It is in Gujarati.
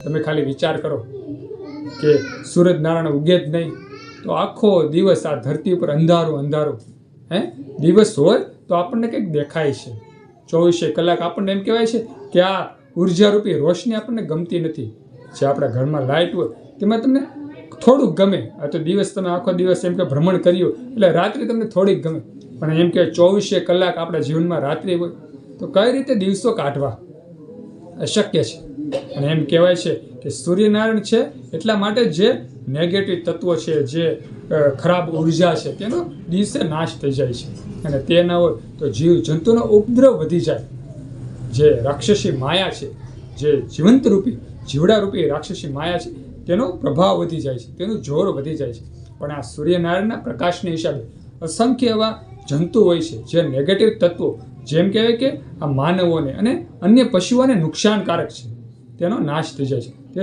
તમે ખાલી વિચાર કરો કે સૂરજ નારાયણ ઉગે જ નહીં તો આખો દિવસ આ ધરતી ઉપર અંધારું અંધારું દિવસ હોય તો આપણને કંઈક દેખાય છે 24 કલાક આપણને એમ કહેવાય છે કે આ ઉર્જારૂપી રોશની આપણને ગમતી નથી. જે આપણા ઘરમાં લાઇટ હોય તેમાં તમને થોડુંક ગમે. આ તો દિવસ તમે આખો દિવસ એમ કે ભ્રમણ કર્યું એટલે રાત્રિ તમને થોડીક ગમે, પણ એમ કે 24 કલાક આપણા જીવનમાં રાત્રિ હોય તો કઈ રીતે દિવસો કાઢવા? અશક્ય છે. અને એમ કહેવાય છે કે સૂર્યનારાયણ છે એટલા માટે જે નેગેટિવ તત્વો છે, જે ખરાબ ઉર્જા છે, તેનો દિવસે નાશ થઈ જાય છે. અને તે ન હોય તો જીવ જંતુનો ઉપદ્રવ વધી જાય. જે રાક્ષસી માયા છે, જે જીવંતરૂપી જીવડારૂપી રાક્ષસી માયા છે, તેનો પ્રભાવ વધી જાય છે, તેનું જોર વધી જાય છે. પણ આ સૂર્યનારાયણના પ્રકાશને હિસાબે અસંખ્ય એવા જંતુ હોય છે જે નેગેટિવ તત્વો, જેમ કહેવાય કે આ માનવોને અને અન્ય પશુઓને નુકસાનકારક છે, તેનો નાશ થઈ જાય છે. તે